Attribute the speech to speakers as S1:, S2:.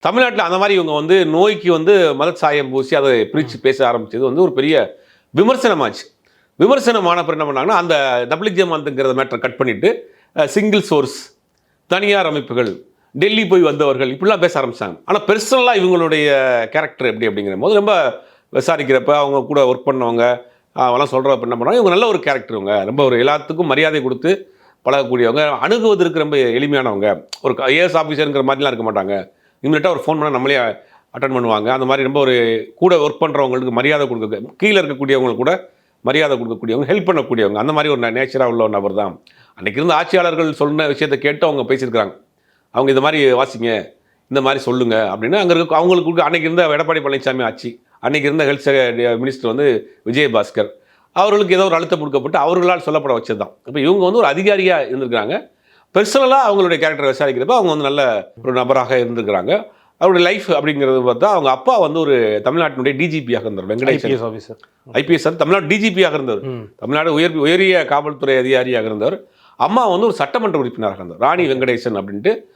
S1: தமிழ்நாட்டில் அந்த மாதிரி இவங்க வந்து நோய்க்கு வந்து மதச்சாயம் பூசி அதை பிரித்து பேச ஆரம்பிச்சது வந்து ஒரு பெரிய விமர்சனமாச்சு. விமர்சனமான அப்புறம் என்ன பண்ணாங்கன்னா, அந்த WJMங்கிறத மேட்டரை கட் பண்ணிவிட்டு சிங்கிள் சோர்ஸ், தனியார் அமைப்புகள், டெல்லி போய் வந்தவர்கள் இப்படிலாம் பேச ஆரம்பிச்சாங்க. ஆனால் பெர்சனலாக இவங்களுடைய கேரக்டர் எப்படி அப்படிங்கிற போது ரொம்ப விசாரிக்கிறப்ப அவங்க கூட ஒர்க் பண்ணவங்க அவெல்லாம் சொல்கிறப்ப என்ன பண்ணுவாங்க, இவங்க நல்ல ஒரு கேரக்டர், இவங்க ரொம்ப ஒரு எல்லாத்துக்கும் மரியாதை கொடுத்து பழகக்கூடியவங்க, அணுகுவதற்கு ரொம்ப எளிமையானவங்க, ஒரு ஐஏஎஸ் ஆஃபீஸருங்கிற மாதிரிலாம் இருக்க மாட்டாங்க, இம்மிடியட்டாக ஒரு ஃபோன் பண்ணால் நம்மளே அட்டன் பண்ணுவாங்க, அந்த மாதிரி ரொம்ப ஒரு கூட ஒர்க் பண்ணுறவங்களுக்கு மரியாதை கொடுக்க, கீழே இருக்கக்கூடியவங்களுக்கு கூட மரியாதை கொடுக்கக்கூடியவங்க, ஹெல்ப் பண்ணக்கூடியவங்க, அந்த மாதிரி ஒரு நேச்சராக உள்ள ஒரு நபர் தான். அன்றைக்கி இருந்த ஆட்சியாளர்கள் சொன்ன விஷயத்தை கேட்டு அவங்க பேசியிருக்கிறாங்க. அவங்க இந்த மாதிரி வாசிங்க, இந்த மாதிரி சொல்லுங்கள் அப்படின்னு. அங்கே இருக்க அவங்களுக்கு அன்றைக்கி இருந்த எடப்பாடி பழனிசாமி ஆட்சி, அன்றைக்கி இருந்த ஹெல்த் மினிஸ்டர் வந்து விஜயபாஸ்கர், அவர்களுக்கு ஏதோ ஒரு அழுத்தம் கொடுக்கப்பட்டு அவர்களால் சொல்லப்பட வச்சது தான். இப்போ இவங்க வந்து ஒரு அதிகாரியாக இருந்திருக்கிறாங்க. பெர்சனலாக அவங்களுடைய கேரக்டரை விசாரிக்கிறப்ப அவங்க வந்து நல்ல ஒரு நபராக இருந்திருக்கிறாங்க. அவருடைய லைஃப் அப்படிங்கிறது பார்த்தா அவங்க அப்பா வந்து ஒரு தமிழ்நாட்டினுடைய டிஜிபியாக இருந்தார், வெங்கடேஷ் ஆஃபீஸர், ஐபிஎஸ், தமிழ்நாடு டிஜிபியாக இருந்தவர், தமிழ்நாடு உயரிய காவல்துறை அதிகாரியாக இருந்தவர். அம்மா வந்து ஒரு சட்டமன்ற உறுப்பினராக இருந்தார், ராணி வெங்கடேசன் அப்படின்ட்டு